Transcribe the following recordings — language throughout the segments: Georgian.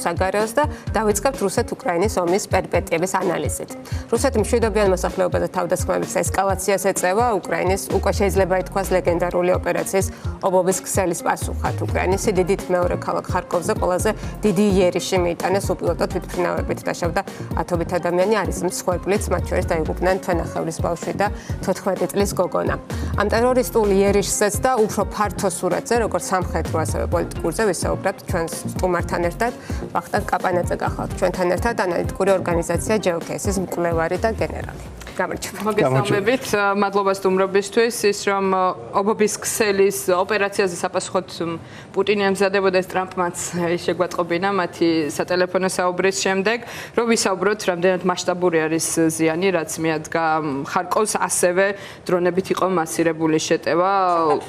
საგარეოს და დავიწყებთ რუსეთ-უკრაინის ომის პერიპეტიების ანალიზით. რუსეთი მშვიდობიან მოსახლეობათა თავდასხმების ესკალაციას ეწევა უკრაინის უკვე შეიძლება ითქვას ლეგენდარული ოპერაციის ობობის ქსელის პასუხად. უკრაინის დიდით მეორე ქალაქ ხარკოვზე ყველაზე დიდი იერიში მიიტანეს უპილოტო თვითმფრინავებით დაშავდა ათობით ადამიანი არის მსხვერპლიც, მათ შორის დაიღუპნენ თვენახევრის ბავშვი და 14 წლის გოგონა. ამ ტერორისტულ იერიშზეც და უფრო ფართო სურათზე, როგორც სამხედრო, ასევე პოლიტიკურზე ვისაუბრებთ ჩვენს სტუმართან ერთად. ვახტანგ კაპანაძე გახლავთ ჩვენთან ერთად, ანალიტიკური ორგანიზაცია GeoCase-ის მკვლევარი და გენერალი. მოგესალმებით, მადლობა სტუმრობისთვის. ის რომ ობობის ქსელის ოპერაციაზე საპასუხოდ პუტინი ემზადებოდა, ეს ტრამპმაც შეგვატყობინა მათი სატელეფონო საუბრის შემდეგ, რომ ვისაუბროთ, რამდენად მასშტაბური არის ზიანი, რაც მიადგა ხარკოვს, ასევე დრონებით იყო მასირებული შეტევა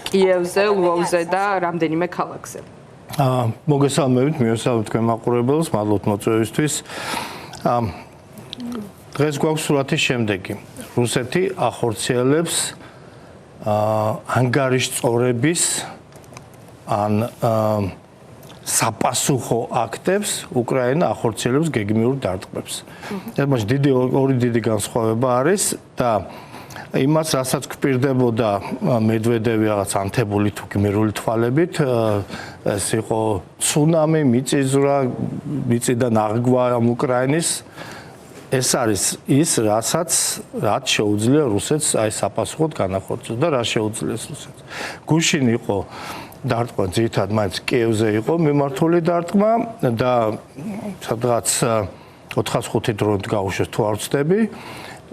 კიევზე, ლვოვზე და რამდენიმე ქალაქზე. მოგესალმებით, მიესალმებით თქვენ მაყურებელს, მადლობთ მოწვევისთვის. დღეს გვაქვს სურათის შემდეგი. რუსეთი ახორციელებს ანგარიშწორების ან საპასუხო აქტებს, უკრაინა ახორციელებს გეგმიურ დარტყმებს. ეს ორი დიდი განსხვავება არის და იმას, რასაც გვპირდებოდა მედვედევი რაღაც ანთებული თუ გმირული თვალებით, ეს იყო ცუნამი, მიწისძვრა, მიწიდან აღგვა ამ უკრაინის. ეს არის ის, რაც შეუძლია რუსეთს აი საპასუხოდ განახორციელოს და რა შეუძლია რუსეთს. გუშინ იყო დარტყმა, ძირითადად მაინც კიევზე იყო მიმართული დარტყმა და სადღაც 405 დრონით გაუშვეს თუ არ ვცდები.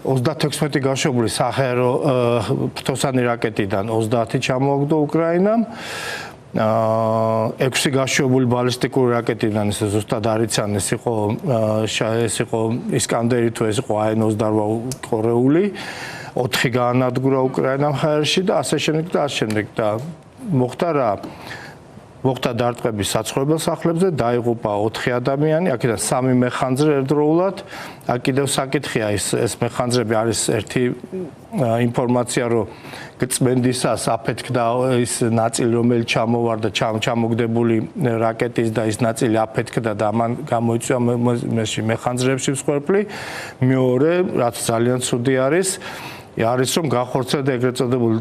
36 გაშვებული საჰაერო ფრთოსანი რაკეტიდან 30 ჩამოაგდო უკრაინამ. 6 გაშვებული ბალისტიკური რაკეტიდან ეს ზუსტად არ იციან, ეს იყო ისკანდერი თუ ეს იყო AN-28 კორეული, 4 გაანადგურა უკრაინამ ჰაერში და ასე შემდეგ და ასე შემდეგ და მოხდა დარტყმები საცხოვრებელ სახლებზე, დაიღუპა 4 ადამიანი, აქედან 3 მეხანძრე ერთდროულად. აქ კიდევ საკითხია ეს მეხანძრები არის ერთი ინფორმაცია, რომ გწმენდისას აფეთქდა ის ნაწილი, რომელიც ჩამოვარდა ჩამოგდებული რაკეტის და ის ნაწილი აფეთქდა და ამან გამოიწვია მეხანძრეებში მსხვერპლი. მეორე, რაც ძალიან ცუდი არის რომ გახორციელდა ეგრეთ წოდებული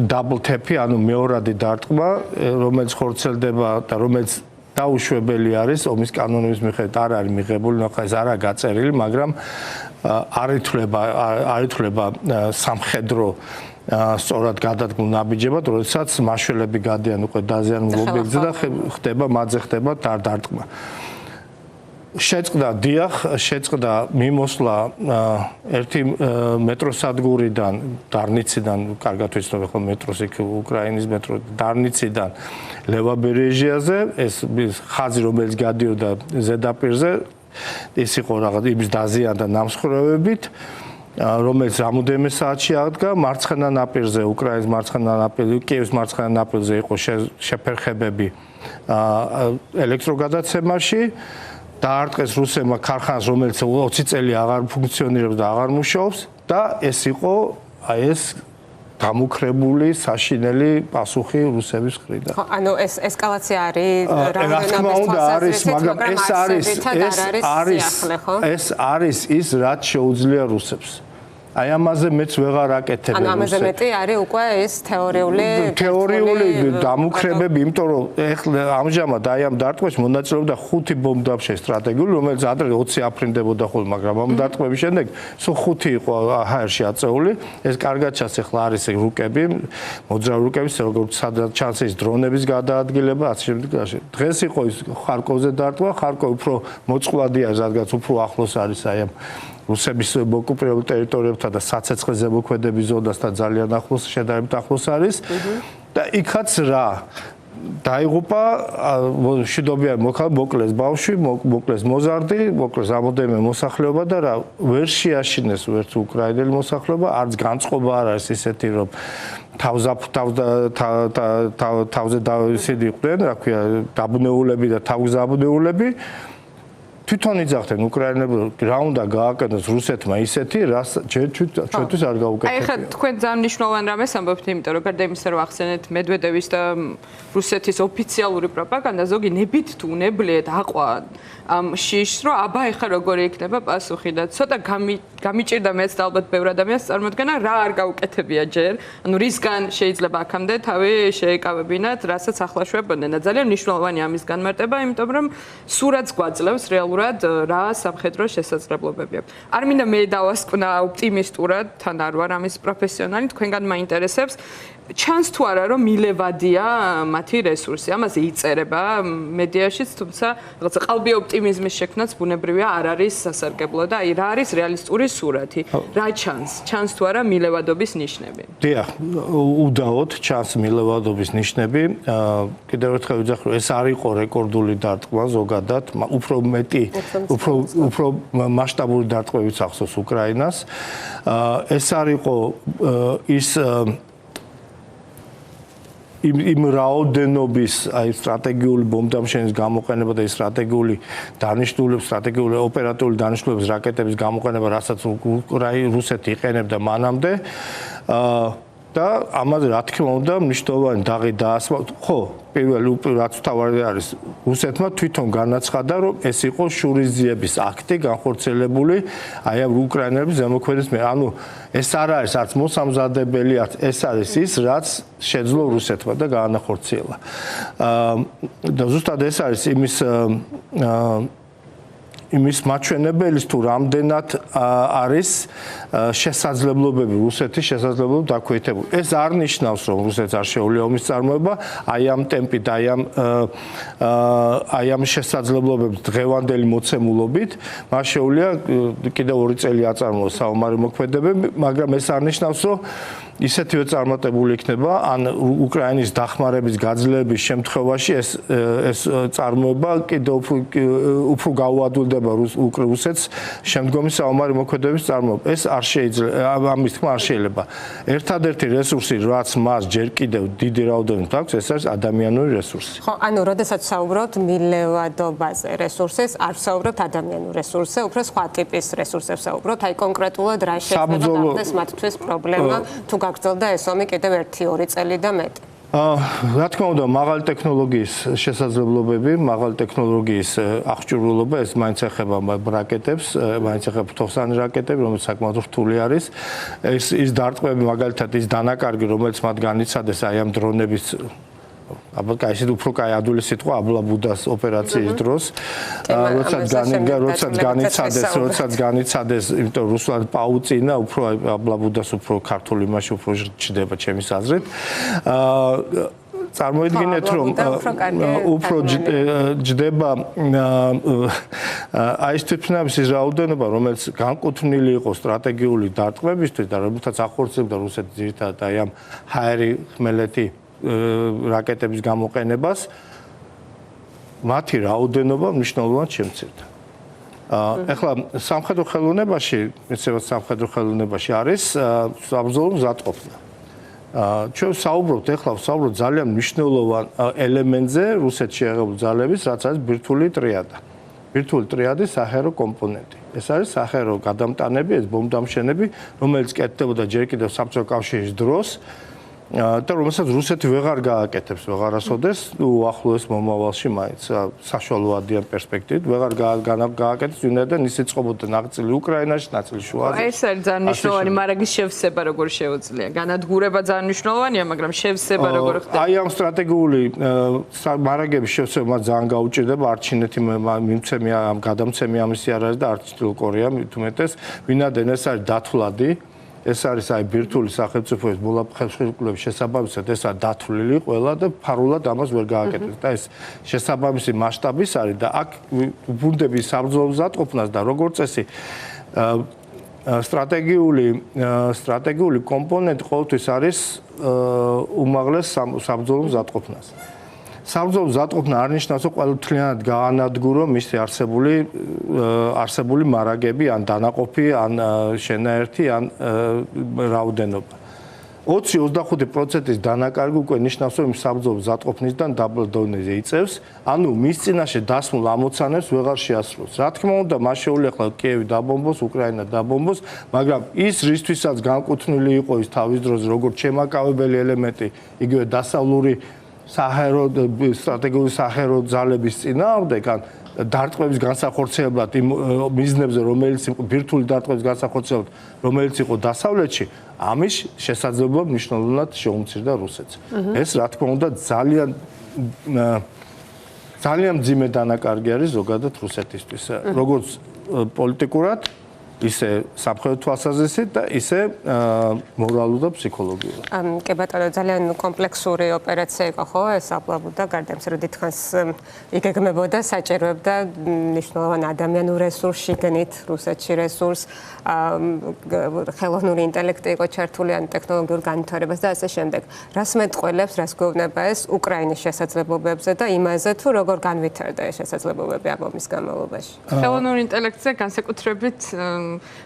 double tap-ი, ანუ მეორადი დარტყმა, რომელიც ხორციელდება და რომელიც დაუშვებელი არის ომის კანონების მიხედვით არ არის მიღებული, ნახა ეს არა გაწერილი, მაგრამ არ ითვლება სამხედრო სწორად გადადგმულ ნაბიჯებად, როდესაც მაშველები გადიან უკვე დაზიანებულ ობიექტზე და ხდება დარტყმა. შეწყდა მიმოსვლა ერთი მეტროსადგურიდან, დარნიციდან, კარგად ვიცნობ ხო მეტროს იქ უკრაინის მეტრო, დარნიციდან ლევაბერეჟიაზე, ეს ხაზი რომელიც გადიოდა ზედაპირზე, ის იყო რაღაც იმის დაზიანდა ნამსხვრევებით, რომელიც რამოდენიმე საათში აღდგა მარცხენა ნაპირზე, უკრაინის მარცხენა ნაპირზე, კიევის მარცხენა ნაპირზე იყო შეფერხებები ელექტროგადაცემაში. დაარტყეს რუსებმა ქარხანას, რომელიც 20 წელი აღარ ფუნქციონირებს და აღარ მუშაობს და ეს იყო ეს გამუქრებული საშინელი პასუხი რუსების მხრიდან. ხო, ანუ ეს ესკალაცია არის რა თქმა უნდა არის, მაგრამ ეს არის ის, რაც შეუძლია რუსებს. აი ამაზე მეც ვეღარ აკეთებ. ანუ ამაზე მეტი არის უკვე ეს თეორიული დამუქრებები, იმიტომ რომ ეხლა ამჟამად აი ამ დარტყმებში მონაწილეობდა 5 ბომბდაბშე სტრატეგიული, რომელიც ადრე 20 აფრინდებოდა ხოლმე, მაგრამ ამ დარტყმების შემდეგ სულ 5 იყო ჰაერში აწეული. ეს კარგად ჩანს, ეხლა არის რუკები, მოძრავი რუკები, როგორც სადაც ჩანს ის დრონების გადაადგილება, ასე შემდეგ. დღეს იყო ის ხარკოვზე დარტყმა, ხარკოვი უფრო მოწყვლადია, რადგან უფრო ახლოს არის აი ამ რუსების ოკუპირებულ ტერიტორიებთან და საცეცხლე ზემოქმედების ზონასთან ძალიან ახლოს, შედარებით ახლოს არის და იქაც რა დაიღუპა მშვიდობიან მოკლეს ბავშვი, მოკლეს მოზარდი, მოკლეს რამოდენიმე მოსახლეობა და რა ვერ შეაშინეს ვერც უკრაინელი მოსახლეობა, არც განწყობა არ არის ისეთი, რომ თავზე ისინი იყვნენ, რა ქვია, დაბნეულები და თავგზაბნეულები. თვითონ იძახდნენ უკრაინელებს რა უნდა გააკეთოს რუსეთმა ისეთი, რაც ჩვენთვის არ გაუკეთებია. აი ხა თქვენ ძალიან მნიშვნელოვან რამეს ამბობთ, იმიტომ რომ გარდა იმისა, რომ ახსენეთ მედვედევის და რუსეთის ოფიციალური პროპაგანდა, ზოგი ნებით თუ უნებლიეთ აყვა ამ შიშს, რომ აბა ეხა როგორი იქნება პასუხი და ცოტა გამიჭირდა მეც და ალბათ ბევრ ადამიანს წარმოდგენა რა არ გაუკეთებია ჯერ, ანუ რისგან შეიძლება აქამდე თავი შეეკავებინათ, რასაც ახლა შვებოდნენ და ძალიან მნიშვნელოვანი ამის განმარტება, იმიტომ რომ სურათს გვაძლევს რეალურად რა სამხედრო შესაძლებლობები აქვს. არ მინდა მე დავასკვნა ოპტიმისტურად, თან არ ვარ ამის პროფესიონალი, თქვენგან მაინტერესებს ჩანს თუ არა რომ მილევადია მათი რესურსი. ამაზე იწერება მედიაშიც, თუმცა რაღაცა ყალბი ოპტიმიზმის შექმნაც ბუნებრივია არ არის სასარგებლო და აი რა არის რეალისტური სურათი? რა ჩანს თუ არა მილევადობის ნიშნები? დიახ, უდაოდ ჩანს მილევადობის ნიშნები. კიდევ ერთხელ ვიძახ, რომ ეს არ იყო რეკორდული დარტყმა ზოგადად, უფრო მეტი, უფრო მასშტაბური დარტყმებიც ახსოვს უკრაინას. ეს არ იყო ის იმ რაოდენობის აი სტრატეგიული ბომბდამშენის გამოყენება და სტრატეგიული დანიშნულების, სტრატეგიული ოპერატიული დანიშნულების რაკეტების გამოყენება, რასაც რუსეთი იყენებდა მანამდე. და ამაზე რა თქმა უნდა მნიშვნელოვანი დაღი დაასვა. ხო, პირველი რაც თავარი არის რუსეთმა თვითონ განაცხადა, რომ ეს იყო შურისძიების აქტი განხორციელებული აი ამ უკრაინელების ზემოქმედის მიერ. ანუ ეს არ არის არც მოსამზადებელი, ეს არის ის, რაც შეძლო რუსეთმა და გაანახორციელა. და ზუსტად ეს არის იმის მაჩვენებელის თუ რამდენად არის შესაძლებლობები რუსეთის შესაძლებლობები დაქვეითებული. ეს არ ნიშნავს, რომ რუსეთს არ შეუძლია ომის წარმოება, აი ამ ტემპით, აი ამ შესაძლებლობების დღევანდელი მოცემულობით, მას შეუძლია კიდევ 2 წელი აწარმოოს საომარი მოქმედებები, მაგრამ ეს არ ნიშნავს, რომ ისეთივე წარმატებული იქნება, ან უკრაინის დახმარების გაძლეების შემთხვევაში ეს წარმოება კიდევ უფრო გაუადვილდება რუსეთს შემდგომი საომარი მოქმედების წარმოება. ეს არ შეიძლება, ამის თქმა არ შეიძლება. ერთადერთი რესურსი, რაც მას ჯერ კიდევ დიდი რაოდენობით აქვს, ეს არის ადამიანური რესურსი. ხო, ანუ როდესაც საუბრობთ მილევადობაზე რესურსებს, არ საუბრობთ ადამიანურ რესურსზე, უფრო სხვა ტიპის რესურსებს საუბრობთ, აი კონკრეტულად რა შეიძლება გახდეს მათთვის პრობლემა, თუ გაგრძელდა ეს ომი კიდევ 1-2 წელი და მეტი. რა თქმა უნდა, მაღალი ტექნოლოგიის შესაძლებლობები, მაღალი ტექნოლოგიის აღჭურვილობა, ეს მაინც ეხება რაკეტებს, მაინც ეხება ფთოვსანი რაკეტები, რომელიც საკმაოდ რთული არის. ის დარტყმები, მაგალითად, ის დანაკარგი, რომელიც მათ განიცადეს აი ამ დრონების აბა კაი უფრო კაი ადვილი სიტყვა აბლაბუდას ოპერაციის დროს, როდესაც განიცადეს, იმიტომ რომ რუსულად პაუცინა უფრო აბლაბუდას უფრო ქართული მასში უფრო ჩდება ჩემის აზრით. წარმოიდგინეთ, რომ უფრო ჯდება აი ეს თვითმფრინავის რაოდენობა, რომელიც განკუთვნილი იყო სტრატეგიული დარტყმებისთვის და რომელთაც ახორციელებდა რუსეთი ძირითადად აი ამ ჰაერი ხმელეთი რაკეტების გამოყენებას, მათი რაოდენობა მნიშვნელოვნად შემცირდა. ეხლა სამხედრო ხელოვნებაში, მეცნიერულ სამხედრო ხელოვნებაში არის საბრძოლო მზადყოფნა. ჩვენ ვსაუბრობთ ძალიან მნიშვნელოვან ელემენტზე რუსეთში აღებული ძალების, რაც არის ბირთვული ტრიადა. ბირთვული ტრიადის საჰაერო კომპონენტი. ეს არის საჰაერო გადამტანები, ეს ბომბდამშენები, რომელიც კეთდებოდა ჯერ კიდევ საბჭოთა კავშირის დროს. და რომელსაც რუსეთი ვეღარ გააკეთებს, ვეღარასოდეს, უახლოეს მომავალში მაინც საშუალო ადიან პერსპექტივით ვეღარ გააკეთებს, ვინაიდან ისიც ყოფოდა ნაწილი უკრაინაში, ნაწილი შუა აზიაში. ეს არის ძალიან მნიშვნელოვანი მარაგის შევსება როგორ შეუძლია. განადგურება ძალიან მნიშვნელოვანია, მაგრამ შევსება როგორ ხდება? აი ამ სტრატეგიული მარაგების შევსება მას ძალიან გაუჭირდება, არც ჩინეთი მიმცემია, ამ გადამცემი ამისი არ არის და არც ჩრდილო კორეა მithumetes, ვინაიდან ეს არის დათვლადი. ეს არის აი ბირთვული სახელმწიფოების ხელშეკრულების შესაბამისად ეს არის დათვლილი ყველა და ფარულად ამას ვერ გააკეთებს და ეს შესაბამისი მასშტაბის არის და აქ ვუნდები საბრძოლო მზადყოფნას და როგორც წესი სტრატეგიული კომპონენტი ყოველთვის არის უმაღლეს საბრძოლო მზადყოფნას. საბრძოლო მზადყოფნა არ ნიშნავს, რომ ყოველთლიანად გაანადგურო მისი არსებული მარაგები, ან დანაყოფი, ან შენაერთი, ან რაოდენობა. 20-25%-ის დანაკარგი უკვე ნიშნავს, რომ საბრძოლო მზადყოფნისგან დაბალ დონეზე იწევს, ანუ მის წინაშე დასმულ ამოცანებს ვეღარ შეასრულებს. რა თქმა უნდა, მას შეუძლია ახლა კიევი დაბომბოს, უკრაინა დაბომბოს, მაგრამ ის რისთვისაც განკუთვნილი იყო ის თავის დროზე, როგორც შემაკავებელი ელემენტი, იგივე დასავლური საჰაერო სტრატეგიული საჰაერო ძალების წინააღმდეგ, ან დარტყმების განსახორციელებლად იმ მიზნებზე, რომელიც იყო ბირთვული დარტყმების განსახორციელებლად, რომელიც იყო დასავლეთში, ამის შესაძლებლობა მნიშვნელოვნად შეუმცირდა რუსეთს. ეს რა თქმა უნდა ძალიან მძიმე დანაკარგი არის ზოგადად რუსეთისთვის, როგორც პოლიტიკურად, ისე სამხედრო თვალსაზრისით და ისე მორალურ და ფსიქოლოგიურად. კი ბატონო, ძალიან კომპლექსური ოპერაცია იყო, ხო? ეს აბლაბუდა, გარდა იმისა, რომ დიდხანს იგეგმებოდა, საჭიროებდა მნიშვნელოვან ადამიანურ რესურსს, შიგნით რუსეთში რესურსს, ხელოვნური ინტელექტი იყო ჩართული, ან ტექნოლოგიურ განვითარებას და ასე შემდეგ. რას მეტყველებს, რას გვევნება ეს უკრაინის შესაძლებლობებზე და იმაზე, თუ როგორ განვითარდა ეს შესაძლებლობები ამ ომის განმავლობაში? ხელოვნურ ინტელექტზე განსაკუთრებით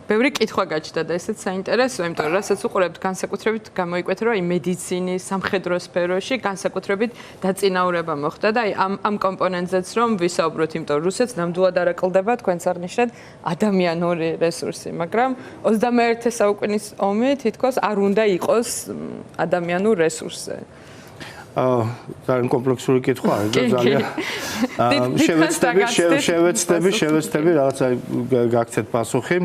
ბევრი კითხვა გაჩნდა და ესეც საინტერესოა, იმიტომ რომ რასაც უყურებთ, განსაკუთრებით გამოიკვეთა, რომ მედიცინის, სამხედრო სფეროში განსაკუთრებით დაწინაურება მოხდა და ამ კომპონენტზეც რომ ვისაუბროთ, იმიტომ რომ რუსეთს ნამდვილად არ აკლდება თქვენს აღნიშნეთ ადამიანური რესურსი, მაგრამ 21 საუკუნის ომი თითქოს არ უნდა იყოს ადამიანურ რესურსზე. ძალიან კომპლექსური კითხვა არის და ძალიან შევეცდები რაღაცა გაგცეთ პასუხი.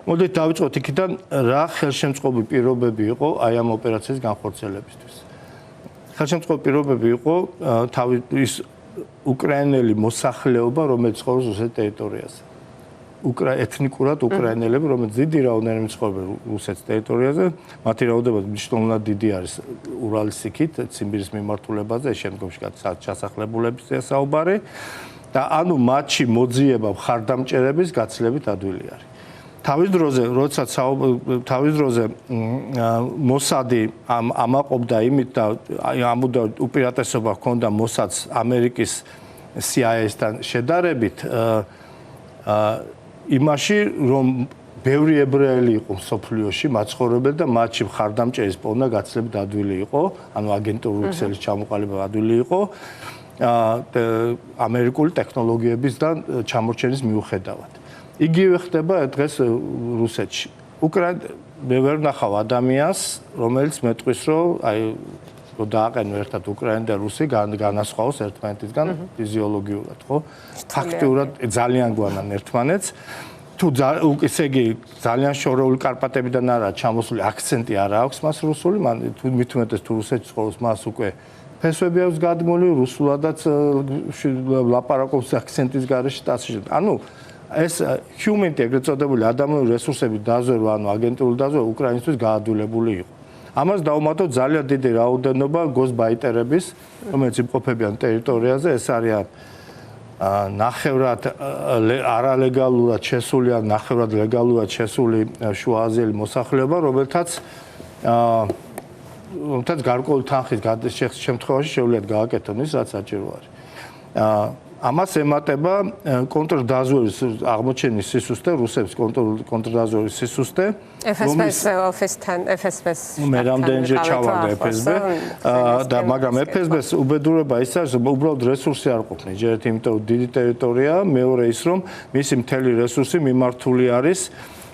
მოდით დავიწყოთ იქიდან, რა ხელშემწყობი პირობები იყო აი ამ ოპერაციის განხორციელებისთვის. ხელშემწყობი პირობები იყო თავი ის უკრაინელი მოსახლეობა, რომელიც ცხოვრობს რუსეთის ტერიტორიაზე. ეთნიკურად უკრაინელები, რომელიც დიდი რაოდენობით ცხოვრობენ რუსეთის ტერიტორიაზე, მათი რაოდენობა მნიშვნელოვნად დიდი არის ურალის იქით, ციმბირის მიმართულებაზე, შემდგომში ჩასახლებულებისია საუბარი და ანუ მათში მოძიება მხარდამჭერების გაცილებით ადვილი არის. თავის დროზე მოსადი ამაყობდა იმით და ამოდა უპირატესობა ჰქონდა მოსადს ამერიკის CIA-სთან შედარებით იმაში, რომ ბევრი ებრაელი იყო მსოფლიოში მაცხოვრებელი და მათში მხარდამჭერის პოვნა გაცილებით ადვილი იყო, ანუ აგენტურული ქსელის ჩამოყალიბება ადვილი იყო ამერიკული ტექნოლოგიებისგან ჩამორჩენის მიუხედავად. იგივე ხდება დღეს რუსეთში. მე ვერ ნახავ ადამიანს, რომელიც მეტყვის, რომ რომ დააყენო ერთად უკრაინა და რუსი განასხვაოს ერთმანეთისგან ფიზიოლოგიურად, ხო? ფაქტიურად ძალიან გვანან ერთმანეთს. თუ ესე იგი ძალიან შორეული კარპატებიდან არა ჩამოსული აქცენტი არა აქვს მას რუსული, თუ მithumetes თუ რუსეთში ცხოვრობს, მას უკვე ფესვები აქვს გადმული, რუსულადაც ლაპარაკობს აქცენტის გარეშე და ასე შემდეგ. ანუ ეს ჰიუმენიტი ეგრეთ წოდებული ადამიანური რესურსების დაზვერვა, ანუ აგენტურული დაზვერვა უკრაინისთვის გაადვილებული იყო. ამას დაუმატოთ ძალიან დიდი რაოდენობა გოსბაიტერების, რომელიც იმყოფებიან ტერიტორიაზე, ეს არიან ნახევრად არალეგალურად შესული ან ნახევრად ლეგალურად შესული შუააზიელი მოსახლეობა, რომელთაც გარკვეული თანხის შემთხვევაში შეუძლიათ გააკეთონ ის, რაც საჭირო არის. ამას ემატება კონტრდაზვერის აღმოჩენის სისუსტე, რუსების კონტრდაზვერის სისუსტე, მე რამდენჯერ ჩავარდა FSB და მაგრამ FSB-ს უბედურება ის არის, რომ უბრალოდ რესურსი არ ყოფნა, ჯერეთ იმიტომ რომ დიდი ტერიტორია, მეორე ის რომ მისი მთელი რესურსი მიმართული არის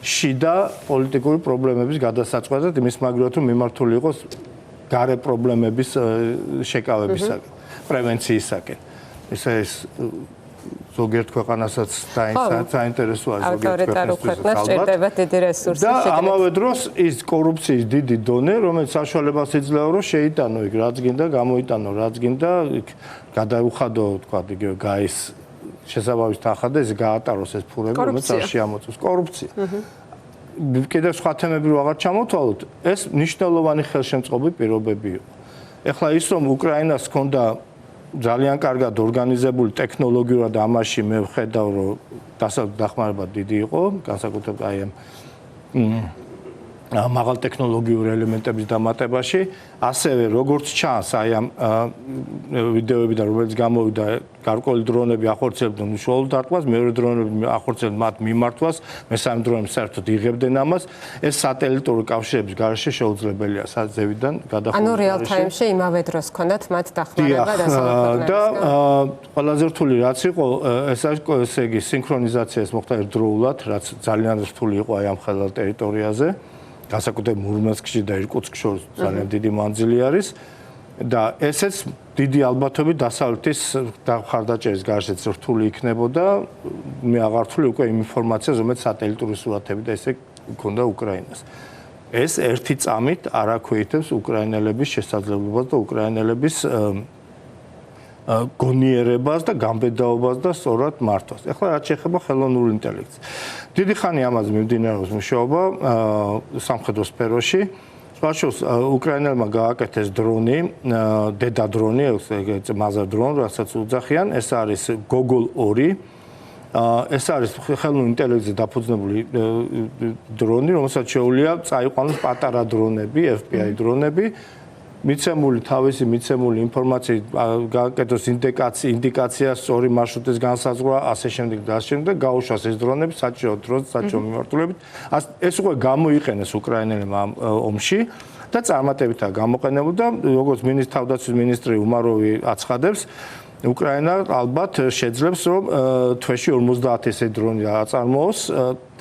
შიდა პოლიტიკური პრობლემების გადასაწყვეტად, იმის მაგალითად რომ მიმართული იყოს გარე პრობლემების შეკავებისაკენ, პრევენციისაკენ. ეს ზოგიერთ ქვეყანასაც საინტერესოა ზოგიერთ ქვეყანას ჭირდება დიდი რესურსი. და ამავე დროს ის კორუფციის დიდი დონე, რომელიც საშუალებას იძლევა, რომ შეიტანო იქ რაც გინდა, გამოიტანო რაც გინდა, იქ გადაუხადო, თქვა, იგივე გაის შესაბამის თანხად და ეს გაატაროს ეს ფურები, რომელიც არ შეამოწოს კორუფცია. კიდევ სხვა თემები რო აღარ ჩამოთვალოთ, ეს მნიშვნელოვანი ხელშემწყობი პირობები იყო. ეხლა ის რომ უკრაინას ჰქონდა ძალიან კარგად ორგანიზებული ტექნოლოგიურად ამაში მე ვხედავ, რომ დახმარება დიდი იყო, განსაკუთრებით აი ამ მაღალ ტექნოლოგიურ ელემენტების დამატებაში, ასევე როგორც ჩანს აი ამ ვიდეოებიდან, რომელიც გამოვიდა, გარკვეული დრონები ახორციელებდნენ უშუალო დარტყმას, მეორე დრონები ახორციელებდნენ მათ მიმართვას, მესამე დრონები საერთოდ იღებდნენ ამას. ეს სატელიტური კავშირების გარეშე შეუძლებელია საზევიდან გადახურვის. ანუ real time-ში იმავე დროს ჰქონდათ მათ დახმარება დასავლეთ და ყველაზე რთული რაც იყო, ესე იგი სინქრონიზაცია ეს მოხდა ერთდროულად, რაც ძალიან რთული იყო აი ამ ხელალ ტერიტორიაზე. გასაკუთრებით მურმანსკში და ირკუტსკში შორის ძალიან დიდი მანძილი არის და ესეც დიდი ალბათობით დასავლეთის ხარდაჭერის გარეშეც რთული იქნებოდა. მე აღარ ვთვლი უკვე იმ ინფორმაციას, რომელიც სატელიტური სურათები და ესე ჰქონდა უკრაინას. ეს ერთი წამით არ აქვეითებს უკრაინელების შესაძლებლობას და უკრაინელების გონიერებას და გამბედაობას და სწორად მართვას. ეხლა რაც შეეხება ხელოვნურ ინტელექტს. დიდი ხანი ამაზე მიმდინარეობს მუშაობა სამხედრო სფეროში. სპაშოს უკრაინელმა გააკეთეს დრონი, დედა დრონი, ეს მაზარ დრონი, რასაც უძახიან, ეს არის Gogol 2. ეს არის ხელოვნურ ინტელექტზე დაფუძნებული დრონი, რომელსაც შეუძლია წაიყვანოს პატარა დრონები, FBI დრონები. თავისი მიცემული ინფორმაციით გააკეთოს ინდიკაცია, სწორი მარშრუტის განსაზღვრა, ასე შემდეგ და ასე შემდეგ, გაუშვას ეს დრონები საჭირო დროს, საჭირო მიმართულებით. ეს უკვე გამოიყენეს უკრაინელებმა ამ ომში და წარმატებითაა გამოყენებული და როგორც თავდაცვის მინისტრი უმაროვი აცხადებს, უკრაინა ალბათ შეძლებს, რომ თვეში 50 ესე დრონი აწარმოოს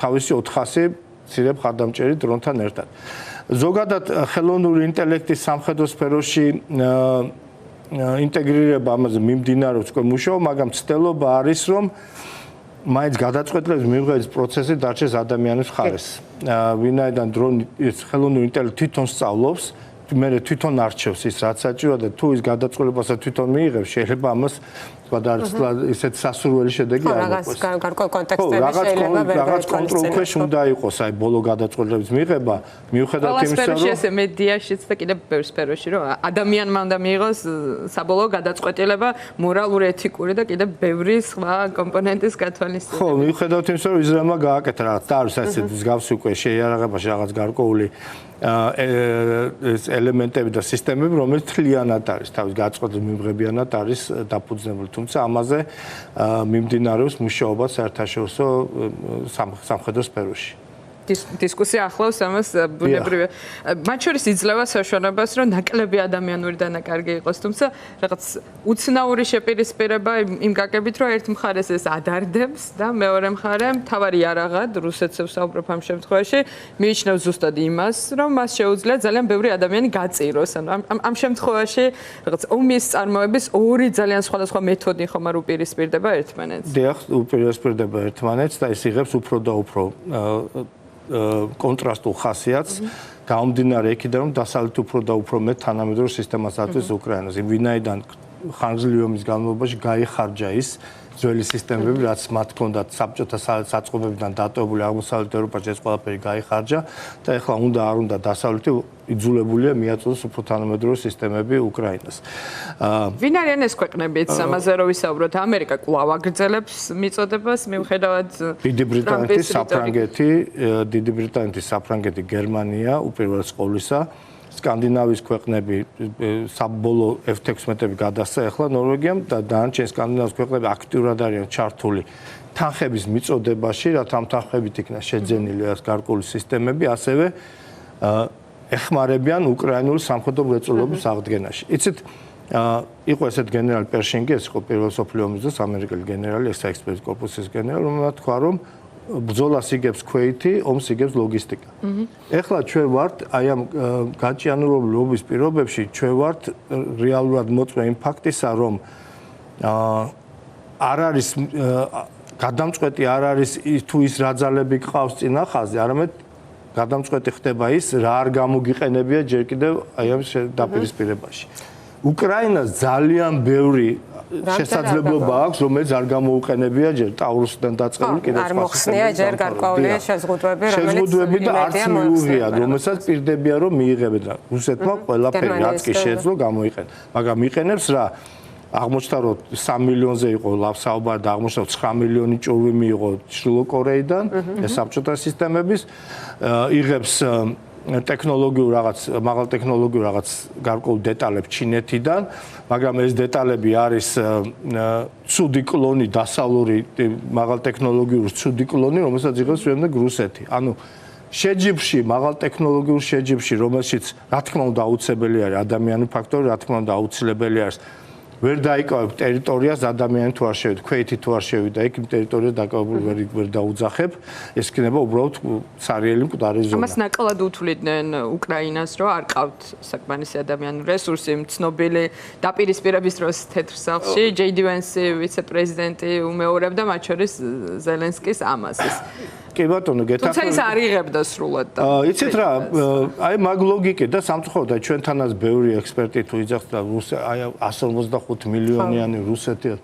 თავისი 400 მცირე მხარდამჭერი დრონთან ერთად. ზოგადად ხელოვნური ინტელექტის სამხედრო სფეროში ინტეგრირება ამაზე მიმდინარეობს უკვე მუშაობა, მაგრამ ცდელობა არის, რომ მაინც გადაწყვეტილების მიღების პროცესი დარჩეს ადამიანის მხარეს. ვინაიდან დრონი ხელოვნური ინტელექტი თვითონ სწავლობს, მე თვითონ არჩევს ის რაც საჭიროა და თუ ის გადაწყვეტილებასაც თვითონ მიიღებს, შეიძლება ამას ისეთ სასურველი შედეგი არ მოყვეს. გარკვეულ კონტექსტებში შეიძლება რაღაც კონტროლქვეშ უნდა იყოს აი ბოლო გადაწყვეტილების მიღება, მიუხედავად იმისა, რომ ეს მედიაშიც და კიდევ ბევრ სფეროში, რომ ადამიანმა უნდა მიიღოს საბოლოო გადაწყვეტილება, მორალური, ეთიკური და კიდევ ბევრი სხვა კომპონენტის გათვალისწინებით. ხო, მიუხედავად იმისა, რომ ისრაელმა გააკეთა რაღაც და არის ასეთი მსგავსი უკვე შეიარაღებაში რაღაც გარკვეული ელემენტები და სისტემები, რომელიც თლიანად არის, თავის გაწყვეტილების მიღებიანად არის დაფუძნებული. თუმცა ამაზე მიმდინარეობს მუშაობა საერთაშორისო სამხედრო სფეროში. დისკუსია ახლავს ამას ბუნებრივია. მათ შორის იძლევა საშუალებას, რომ ნაკლები ადამიანური დანაკარგი იყოს, თუმცა რაღაც უცნაური შეპირისპირება იმ გაკებით, რომ ერთ მხარეს ეს ადარდებს და მეორე მხარე მთავარი იარაღად რუსეთს ვსაუბრობ ამ შემთხვევაში, მიიჩნევს ზუსტად იმას, რომ მას შეუძლია ძალიან ბევრი ადამიანი გაწიროს. ამ შემთხვევაში რაღაც ომის წარმოების ორი ძალიან სხვადასხვა მეთოდი ხომ არ უპირისპირდება ერთმანეთს. დიახ, უპირისპირდება ერთმანეთს და ეს იღებს უფრო და უფრო კონტრასტულ ხასიათს, გამომდინარე იქიდან, რომ დასავლეთ უფრო და უფრო მეტ თანამედროვე სისტემას აწვდის უკრაინას. ვინაიდან ხანგრძლივი ომის განმავლობაში გაიხარჯა ის ძველი სისტემები, რაც მათ ჰქონდათ საბჭოთა საწყობებიდან დატოვებული აღმოსავლეთ ევროპაში, ეს ყველაფერი გაიხარჯა და ეხლა უნდა არ უნდა დასავლეთი იძულებულია მიაწვდოს უფრო თანამედროვე სისტემები უკრაინას. ვინ არიან ეს ქვეყნებიც, ამაზე რო ვისაუბროთ, ამერიკა კვლავ აგრძელებს მიწოდებას, მიუხედავად დიდი ბრიტანეთის, საფრანგეთი, გერმანია უპირველეს ყოვლისა, სკანდინავიის ქვეყნები საბოლოო F-16-ები გადასცა ახლა ნორვეგიამ და დანარჩენი სკანდინავიის ქვეყნები აქტიურად არიან ჩართული თანხების მიწოდებაში, რათა ამ თანხებით იქნა შეძენილი ეს გარკვეული სისტემები, ასევე ეხმარებიან უკრაინული სამხედრო მრეწველობის აღდგენაში. იცით, იყო ესეთ გენერალი პერშინგი, ეს იყო პირველ მსოფლიო ომის დროს ამერიკელი გენერალი, ექსპერტის კორპუსის გენერალი, რომელმაც თქვა, რომ ბრძოლას იგებს ქვეითი, ომს იგებს ლოგისტიკა. ეხლა ჩვენ ვართ აი ამ გაჭიანურებული ომის პირობებში, ჩვენ ვართ რეალურად მოწმე იმ ფაქტისა, რომ არ არის გადამწყვეტი არ არის თუ ის რა ძალები გყავს წინახაზე, არამედ გადამწყვეტი ხდება ის, რა არ გამოგიყენებია ჯერ კიდევ აი ამ დაპირისპირებაში. უკრაინას ძალიან ბევრი შესაძლებლობა აქვს, რომელიც არ გამოუყენებია ჯერ ტაურუსიდან დაწყებული კიდევ სხვა. არ მოხსნია ჯერ გარკვეული შეზღუდვები, შეზღუდვები და არც მიუღია, რომელსაც პირდებიან რომ მიიღებენ და რუსეთმა ყველაფერი რაც კი შეეძლო გამოიყენა. მაგრამ იყენებს რა? აღმოჩნდა რომ 3 მილიონზე იყო ლავსაუბარი და აღმოჩნდა 9 მილიონი ჭურვი მიიღო ჩრდილო კორეიდან, ეს საბჭოთა სისტემების იღებს ტექნოლოგიურ რაღაც მაღალ ტექნოლოგიურ რაღაც გარკვეულ დეტალებს ჩინეთიდან, მაგრამ ეს დეტალები არის ცუდი კლონი, დასავლური მაღალ ტექნოლოგიური ცუდი კლონი, რომელსაც იღებს შემდეგ რუსეთი. ანუ შეჯიბრში, მაღალ ტექნოლოგიურ შეჯიბრში, რომელშიც რა თქმა უნდა აუცილებელი არის ადამიანური ფაქტორი, რა თქმა უნდა აუცილებელი არის ვერ დაიკავებ ტერიტორიას ადამიანი თუ არ შევიდა, ქვეითი თუ არ შევიდა, იქ ტერიტორია დაკავებული ვერ დაუძახებ, ეს იქნება უბრალოდ ცარიელი მკვდარი ზონა. ამას ნაკლებად უთვლიდნენ უკრაინას, რომ არ ყავთ საკმარისი ადამიანური რესურსი, ცნობილი დაპირისპირების დროს თეთრ სახლში JD Vance ვიცე-პრეზიდენტი უმეორებდა მათ შორის ზელენსკის ამას. კი ბატონო, გეთახმებით. თუმცა ის არ იღებდა სრულად. იცით რა, აი მაგ ლოგიკე და სამწუხაროდ აი ჩვენთანაც ბევრი ექსპერტი თუ იძახდა აი 155 მილიონიანი რუსეთი.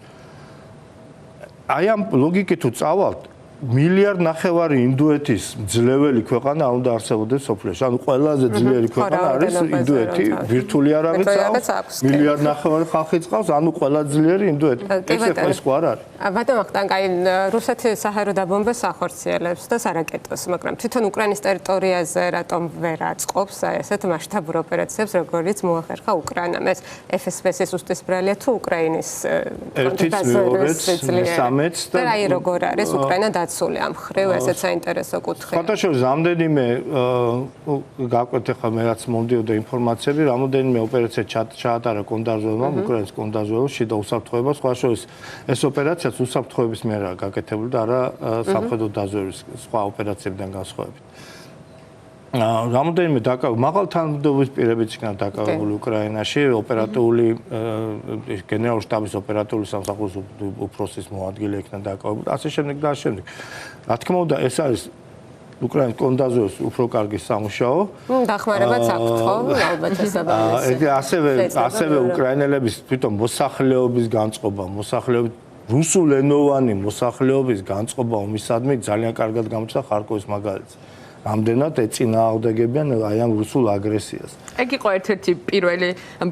აი ამ ლოგიკით თუ წავალთ, 1.5 მილიარდი ინდოეთის ძლეველი ქვეყანა არ უნდა არსებობდეს სოფლიოში. ანუ ყველაზე ძლიერი ქვეყანა არის ინდოეთი, ვირტუალი არავის აქვს. 1.5 მილიარდი ხალხი წავს, ანუ ყველაზე ძლიერი ინდოეთი. ეს ხო არ არის. ბატონო ხტანგაი, რუსეთი საჰაერო დაბომბვას ახორციელებს და სარაკეტოს, მაგრამ თვითონ უკრაინის ტერიტორიაზე რატომ ვერ აწყობს ესეთ მასშტაბურ ოპერაციებს, როგორც მოახერხა უკრაინამ? ეს FSB-ის უსტისბრალია თუ უკრაინის მესამეც და აი როგორ არის უკრაინა დაცული ამ ხრივ, ესეც საინტერესო კუთხეა. ფაქტობრივად რამდენიმე გაკვეთ ახლა მე რაც მომდიოდა ინფორმაციები, რამდენიმე ოპერაცია ჩაატარა კონდაზველმა, უკრაინის კონდაზველმა შიდა უსაფრთხოება, სხვა შორის ეს ოპერაცია უსაფრთხოების მერაა გაკეთებული და არა სამხედრო დაზვერვის სხვა ოპერაციებიდან განსხვავებით. რამდენიმე მაღალ თანამდებობის პირებიც იქნა დაკავებული უკრაინაში, ოპერატიული გენერალური შტაბის ოპერატიული სამსახურის უფროსის მოადგილე იქნა დაკავებული, ასე შემდეგ და ასე შემდეგ. რა თქმა უნდა, ეს არის უკრაინის კონდაზვერვის უფრო კარგი სამუშაო. დახმარებაც აქვთ, ხო? ალბათ ასევე უკრაინელების თვითონ მოსახლეობის განწყობა, მოსახლეობის რუსულენოვანი მოსახლეობის განწყობა ომისადმი ძალიან კარგად გამოჩნდა ხარკოვის მაგალითზე. რამდენად ეწინააღმდეგებიან აი ამ რუსულ აგრესიას. ეგ იყო ერთ-ერთი პირველი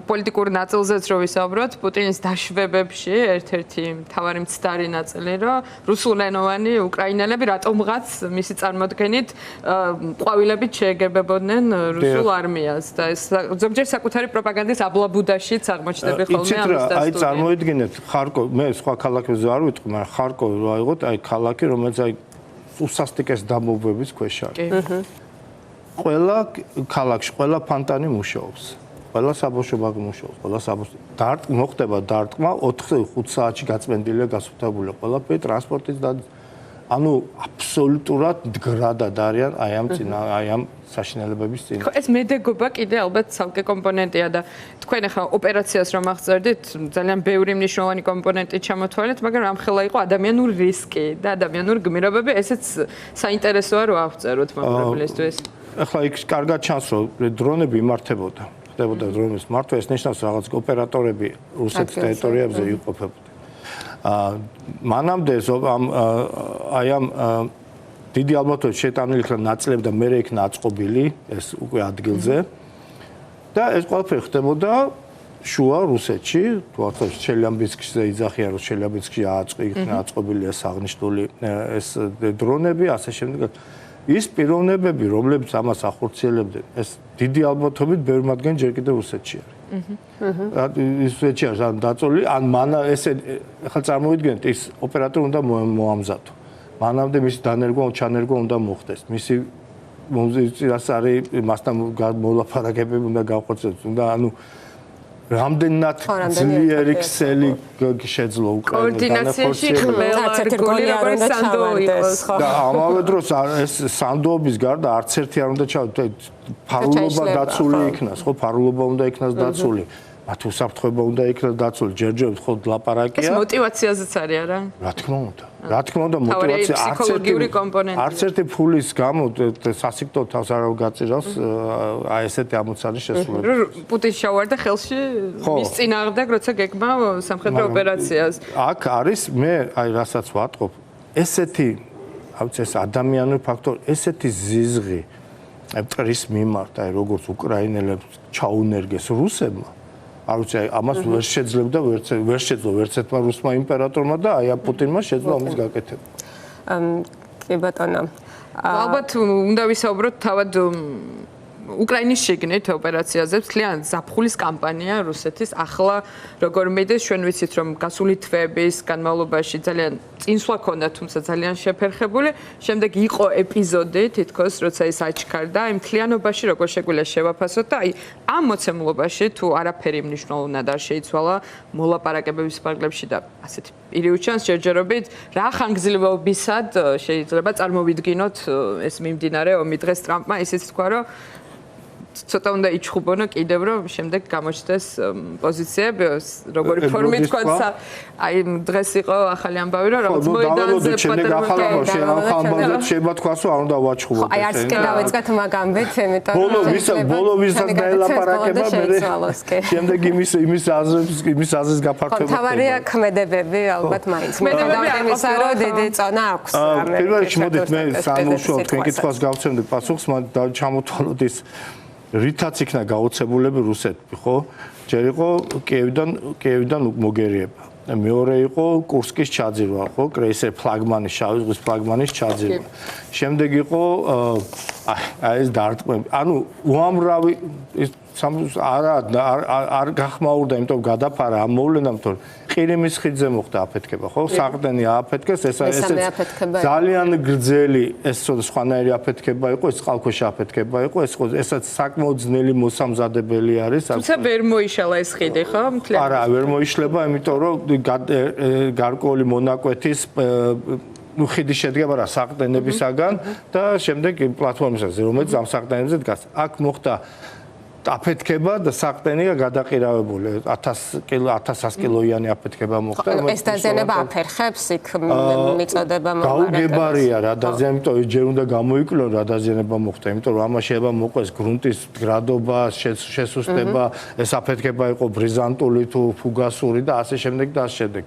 პოლიტიკური ნაწილზეც რო ვისაუბროთ, პუტინის დაშვებებში ერთ-ერთი მთავარი მცდარი ნაწილი, რომ რუსულენოვანი უკრაინელები რატომღაც მისი წარმოდგენით ყვავილებით შეეგებებოდნენ რუსულ არმიას და ეს ზოგჯერ საკუთარი პროპაგანდის აბლაბუდაშიც აღმოჩნდება ხოლმე ამის დასტური. აი წარმოიდგინეთ ხარკოვი, მე სხვა ქალაქებზე არ ვიტყვი, მაგრამ ხარკოვი რო აიღოთ, აი ქალაქი, რომელიც აი უსასტიკეს დამობვების ქვეშ არის. ყველა ქალაქში, ყველა ფანტანი მუშაობს. ყველა საბავშვო ბაღი მუშაობს, ყველა საბავშვო. მოხდება დარტყმა 4-5 საათში გაწმენდილია გასუფთავებული ყველაფერი ტრანსპორტის და ანუ აბსოლუტურად მდგრადად არიან აი ამ საშინელებების წინ. ეს მედეგობა კიდე ალბათ ცალკე კომპონენტია და თქვენ ახლა ოპერაციას რომ აღწერდით, ძალიან ბევრი მნიშვნელოვანი კომპონენტი ჩამოთვალეთ, მაგრამ ამხელა იყო ადამიანური რისკი და ადამიანური გმირობები, ესეც საინტერესოა რომ აღწეროთ მომხრობლისთვის. ახლა იქ კარგად ჩანს, რომ დრონები იმართებოდა. ხდებოდა დრონების მართვა, ეს ნიშნავს რაღაც ოპერატორები რუსეთის ტერიტორიებზე იყოფებოდნენ. მანამდე აი ამ დიდი ალბათობით შეტანილი იქნა ნაწილები და მე იქნა აწყობილი ეს უკვე ადგილზე და ეს ყველაფერი ხდებოდა შუა რუსეთში, თუ ახლა ჩელიაბინსკზე იძახიან, რომ ჩელიაბინსკში იქნა აწყობილი ეს აღნიშნული ეს დრონები, ასე შემდეგ. ის პიროვნებები, რომლებიც ამას ახორციელებდნენ, ეს დიდი ალბათობით ბევრი მათგანი ჯერ კიდევ რუსეთში არის. რუსეთში არის დაწოლილი, ან მან ესე ახლა წარმოვიდგინეთ, ის ოპერატორი უნდა მოამზადო. მანამდე მისი დანერგვა, ჩანერგვა უნდა მოხდეს. მისი რას არის მასთან მოლაპარაკებები უნდა გავხორციელოს, უნდა ანუ რამდენად ძლიერი ქსელი შეძლო უკრაინას კოორდინაციაში ყველა როგორც სანდო იყოს. და ამავე დროს ეს სანდოობის გარდა არც ერთი არ უნდა ფარულობა დაცული იქნას, ხო, ფარულობა უნდა იქნას დაცული. მათ უსაფრთხოება უნდა იქნას დაცული, ჯერჯერობით ხო ლაპარაკია. ეს мотиваციაზეც არის არა? რა თქმა უნდა. რა თქმა უნდა мотиваცია ფსიქოლოგიური კომპონენტი. არც ერთი ფულის გამო სასიკვდო თავს არ გაწირავს აი ესეთი ამოცანის შესრულება. პუტინს შავარდა ხელში მის წინააღმდეგ, როცა გეკმა სამხედრო ოპერაციას. აქ არის მე აი რასაც ვატყობ, ესეთი ავიც ეს ადამიანური ფაქტორი, ესეთი ზიზღი აი მტრის მიმართ, აი როგორც უკრაინელებს ჩაუნერგეს რუსებმა. არ ვიცი, ამას ვერ შეძლებდა ვერ შეძლო ვერცერთმა რუსმა იმპერატორმა და აი პუტინმა შეძლო ამის გაკეთება. კი ბატონო. ალბათ უნდა ვისაუბროთ თავად უკრაინის შიგნით ოპერაციაზე ძალიან ზაფხულის კამპანია რუსეთის ახლა როგორ მიდის ჩვენ ვიცით რომ გასული თვეების განმავლობაში ძალიან წინსვლა ქონდა თუმცა ძალიან შეფერხებული შემდეგ იყო ეპიზოდი თითქოს როცა ის აჩქარდა იმ მთლიანობაში როგორ შეგვიძლია შევაფასოთ და აი ამ მოცემულობაში თუ არაფერი მნიშვნელოვნად არ შეიცვალა მოლაპარაკებების ფარგლებში და ასეთი პირი უჩანს ჯერჯერობით რა ხანგრძლივობისად შეიძლება წარმოვიდგინოთ ეს მიმდინარე ომი დღეს ტრამპმა ისიც თქვა რომ ცოტა უნდა იჩხუბონო კიდევ რომ შემდეგ გამოჩნდეს პოზიციები როგორი ფორმით თქვა აი დღეს იყო ახალი ამბავი რომ რაღაც მოედანზე პატარა შეიძლება თქვას რომ არ უნდა ვაჩხუბოთ აი არც კი დავეწყეთ მაგამბეთ იმიტომ რომ ბოლო ვისაც დაელაპარაკება მე შემდეგ იმის აზრის გაფართოება თავარია ქმედებები ალბათ მაინც ქმედებები იმისა რომ დიდი წონა აქვს პირველ რიგში მოდით მე სამუშაო თქვენ კითხვას გავცემდი პასუხს მაგრამ ჩამოთვალოთ ის რითაც იქნა გაოცებულები რუსეთები, ხო? ჯერ იყო კიევიდან მოგერიება. მეორე იყო კურსკის ჩაძირვა, ხო? კრეისერ ფლაგმანის, შავი ზღვის ფლაგმანის ჩაძირვა. შემდეგ იყო აი ეს დარტყმები. ანუ უამრავი არ გახმაურდა, იმიტომ გადაფარა ამ მოვლენამ, თორე ყირიმის ხიდზე მოხდა აფეთქება, ხო? საყდენი ააფეთქეს, ეს ძალიან გრძელი, ეს სხვანაირი აფეთქება იყო, ეს წყალქვეშა აფეთქება იყო, ესაც საკმაოდ ძნელი მოსამზადებელი არის. თუმცა ვერ მოიშალა ეს ხიდი, ხო? არა, ვერ მოიშლება, იმიტომ რომ გარკვეული მონაკვეთის ხიდი შედგება რა საყდენებისაგან და შემდეგ პლატფორმისაგან, რომელიც ამ საყდენებზე დგას. აქ მოხდა აფეთქება და საყდენი გადაყირავებული 1100 კილოიანი აფეთქება მოხდა. ეს დაზიანება აფერხებს იქ მიწოდება მომარაგებას. გაუგებარია რა დაზიანება, იმიტომ ჯერ უნდა გამოიკლონ რა დაზიანება მოხდა, იმიტომ რომ ამას შეიძლება მოყვეს გრუნტის გრადობა, შესუსტება, ეს აფეთქება იყო ბრიზანტული თუ ფუგასური და ასე შემდეგ და ასე შემდეგ.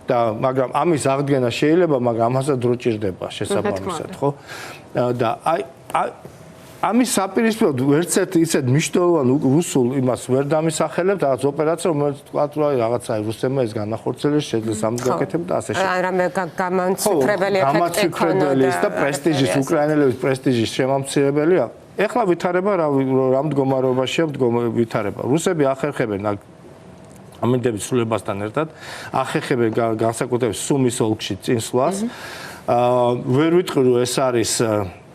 და მაგრამ ამის აღდგენა შეიძლება, მაგრამ ამასაც დრო ჭირდება შესაბამისად, ხო? და აი ამის საპირისპიროდ ერთად ისეთ მნიშვნელოვან რუსულ იმას ვერ დამისახელებთ, რაღაც ოპერაცია, რომელიც თქვა რომ რაღაცა რუსებმა ეს განახორციელეს, შეძლეს ამის გაკეთება და ასე შემდეგ. რამე გამამცირებელი ეფექტი ქონოდა და პრესტიჟის, უკრაინელების პრესტიჟის შემამცირებელია. ეხლა ვითარება რა მდგომარეობაშია ვითარება. რუსები ახერხებენ ამინდების სრულებასთან ერთად, ახერხებენ განსაკუთრებით სუმის ოლქში წინსვლას. ვერ ვიტყვი რომ ეს არის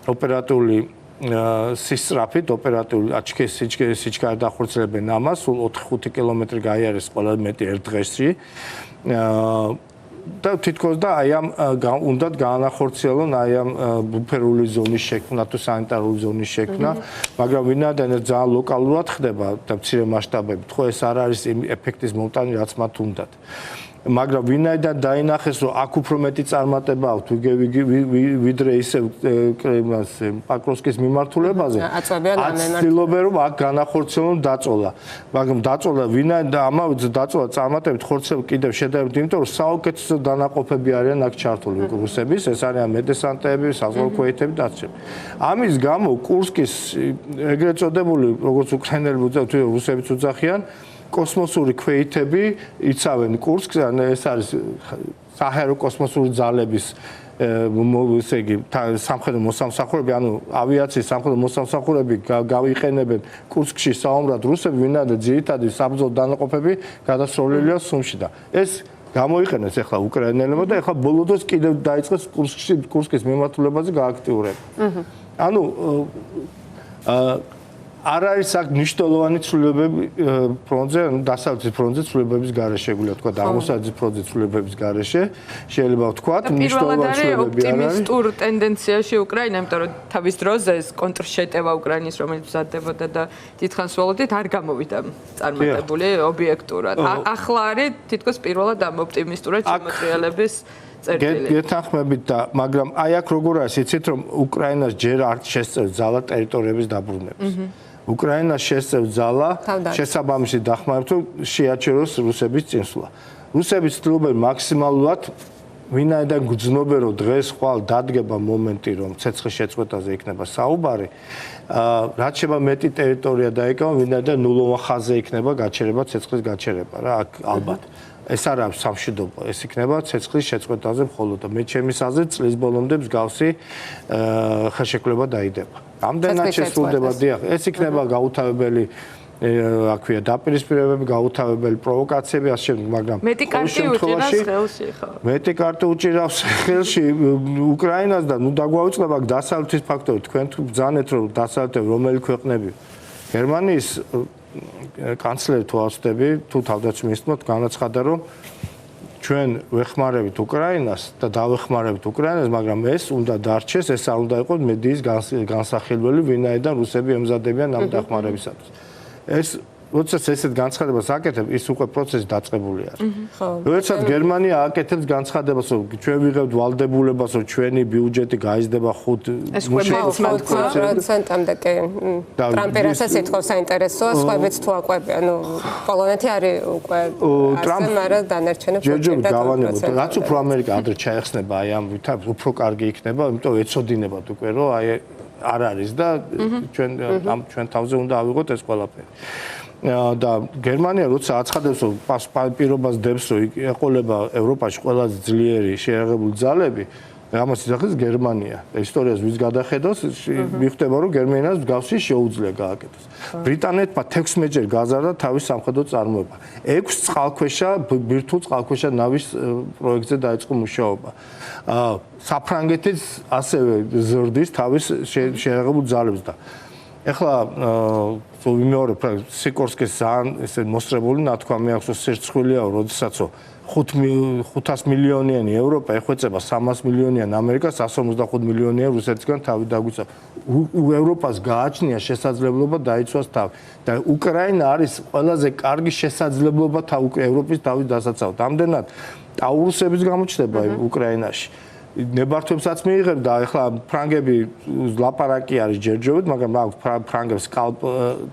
ოპერატიული სისწრაფით ოპერატიული სიჩქარე დახორციელებენ ამას, სულ 4-5 კილომეტრი გაიარეს ყველა მეტი ერთ დღეში. და თითქოს და აი ამ უნდათ გაანახორციელონ აი ამ ბუფერული ზონის შექმნა თუ სანიტარული ზონის შექმნა, მაგრამ ვინაიდან ეს ძალიან ლოკალურად ხდება და მცირე მასშტაბებით, ხო ეს არ არის იმ ეფექტის მომტანი, რაც მათ უნდათ. მაგრამ ვინაიდან დაინახეს რომ აქ უფრო მეტი წარმატება აქვს ვიდრე ისე პაკროვსკის მიმართულებაზე აცდილობენ რომ აქ განახორციელონ დაწოლა მაგრამ დაწოლა ვინაიდან ამავე დაწოლა წარმატებით ხორცელ კიდევ შედარებით იმიტომ რომ საუკეთესო დანაყოფები არიან აქ ჩართული რუსების ეს არიან მედესანტეები საზღვაო ქვეითები და ასე ამის გამო კურსკის ეგრეთ წოდებული როგორც უკრაინელები უძახიან თუ რუსებიც უძახიან კოსმოსური ქვეითები იცავენ კურსკს, ეს არის საჰაერო კოსმოსური ძალების ესე იგი სამხედრო მოსამსახურები, ანუ ავიაციის სამხედრო მოსამსახურები გავიყენებენ კურსკში საომრად რუსები, ვინაიდან ძირითადი საბრძოლო დანაყოფები გადასროლილია სუმში და ეს გამოიყენეს ახლა უკრაინელებმა და ახლა ბოლო დროს კიდევ დაიწყეს კურსკის მიმართულებაზე გააქტიურება. ანუ არ არის აქ მნიშვნელოვანი ცვლილებები ფრონტზე, დასავლეთის ფრონტზე ცვლილებების გარეშე, შეგვიძლია თქვა და აღმოსავლეთის ფრონტზე ცვლილებების გარეშე, შეიძლება ვთქვათ, მნიშვნელოვანი ცვლილებები არის. ოპტიმისტურ ტენდენციაში უკრაინა, იმიტომ რომ თავის დროზე ეს კონტრშეტევა უკრაინის, რომელიც მზადდებოდა და დიდხანს ველოდით, არ გამოვიდა წარმატებული ობიექტურად. ახლა არის თითქოს პირველად ამ ოპტიმისტურად შემოწიალების გეთანხმებით და მაგრამ აი აქ როგორ არის, იცით რომ უკრაინას ჯერ არ შესწევს ძალა ტერიტორიების დაბრუნებას. უკრაინას შესწევს ძალა შესაბამისი დახმარებით რომ შეაჩეროს რუსების წინსვლა. რუსები ცდილობენ მაქსიმალურად ვინაიდან გრძნობენ რომ დღეს ხვალ დადგება მომენტი რომ ცეცხლის შეწყვეტაზე იქნება საუბარი, რაც შეიძლება მეტი ტერიტორია დაეკავონ, ვინაიდან ნულოვან ხაზზე იქნება გაჩერება ცეცხლის გაჩერება რა აქ ალბათ. ეს არ არის სამშვიდობო, ეს იქნება ცეცხლის შეწყვეტაზე მხოლოდ და მე ჩემის აზრით წლის ბოლომდე მსგავსი ხელშეკრულება დაიდება. ამდენად შესრულდება, დიახ, ეს იქნება გაუთავებელი აქვია დაპირისპირებები, გაუთავებელი პროვოკაციები, ასე შემდეგ, მაგრამ მეტი კარტი უჭირავს ხელში, ხო? მეტი კარტი უჭირავს ხელში უკრაინას და ნუ დაგვაუწყდება დასავლეთის ფაქტორი. თქვენ თუ ბრძანეთ, რომ დასავლეთები რომელი ქვეყნები გერმანიის კანცლერი თუ ავსტები, თუ თავდაცვის განაცხადა, რომ ჩვენ ვეხმარებით უკრაინას და დავეხმარებით უკრაინას, მაგრამ ეს უნდა დარჩეს, ეს არ უნდა იყოს მედიის განსახილველი, ვინაიდან რუსები ემზადებიან ამ დახმარებისათვის. ეს როდესაც ესეთ განცხადებას აკეთებ, ის უკვე პროცესი დაწყებული არის. როდესაც გერმანია აკეთებს განცხადებას, რომ ჩვენ ვიღებთ ვალდებულებას, რომ ჩვენი ბიუჯეტი გაიზრდება 5%-მდე კი. ტრამპი რასაც ეთქოს საინტერესოა, სხვაებიც თუ აყვებიან, ნუ პოლონეთი არის უკვე ასე, მაგრამ დანარჩენებს ჯერჯერობით გავანებოთ, რაც უფრო ამერიკა ადრე ჩაეხსნება აი ამ ვითარებას, უფრო კარგი იქნება, იმიტომ ეცოდინებათ უკვე, რომ აი არ არის და ჩვენ თავზე უნდა ავიღოთ ეს ყველაფერი. და გერმანია როცა აცხადებს, რომ პირობას დებს, რომ ეყოლება ევროპაში ყველაზე ძლიერი შეიარაღებული ძალები, ამას ისახის გერმანია. ისტორიას ვის გადახედავს, მიხვდება, რომ გერმანიას მსგავსი შეუძლია გააკეთოს. ბრიტანეთმა 16-ჯერ გაზარდა თავის სამხედრო წარმოება. 6 წყალქვეშა, ბირთვულ წყალქვეშა ნავის პროექტზე დაიწყო მუშაობა. საფრანგეთის ასევე ზრდის თავის შეიარაღებულ ძალებს და ეხლა ვიმეორებ სიკორსკის ძალიან ესე მოსწრებული ნათქვამი აქვს, რომ სერცხვილია, როდესაც 500 მილიონიანი ევროპა ეხვეწება 300 მილიონიან ამერიკას, 155 მილიონიან რუსეთისგან თავი დაგვიწყდა. ევროპას გააჩნია შესაძლებლობა დაიცვას თავი და უკრაინა არის ყველაზე კარგი შესაძლებლობა ევროპის თავის დასაცავად. ამდენად ტაურუსების გამოჩნდება უკრაინაში. ნებართვებსაც მიიღებ და ეხლა ფრანგები ლაპარაკი არის ჯერჯერობით, მაგრამ აქვს ფრანგებს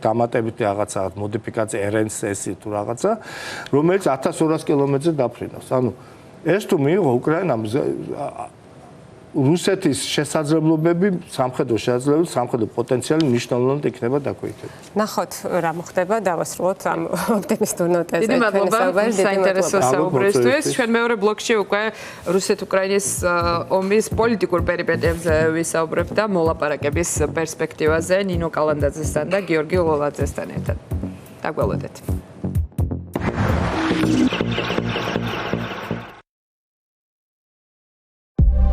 დამატებითი რაღაცა მოდიფიკაცია RNSS თუ რაღაცა, რომელიც 1200 კილომეტრზე დაფრინავს. ანუ ეს თუ მიიღო უკრაინამ რუსეთის შესაძლებლობები, სამხედრო შესაძლებლობები, სამხედრო პოტენციალი მნიშვნელოვნად იქნება დაქვეითებული. ნახოთ რა მოხდება, დავასრულოთ ამ ოპტიმისტურ ნოტაზე. დიდი მადლობა საინტერესო საუბრისთვის. ჩვენ მეორე ბლოკში უკვე რუსეთ-უკრაინის ომის პოლიტიკურ პერიპეტიებზე ვისაუბრებთ და მოლაპარაკების პერსპექტივაზე ნინო კალანდაძესთან და გიორგი ლოლაძესთან ერთად. დაგველოდეთ.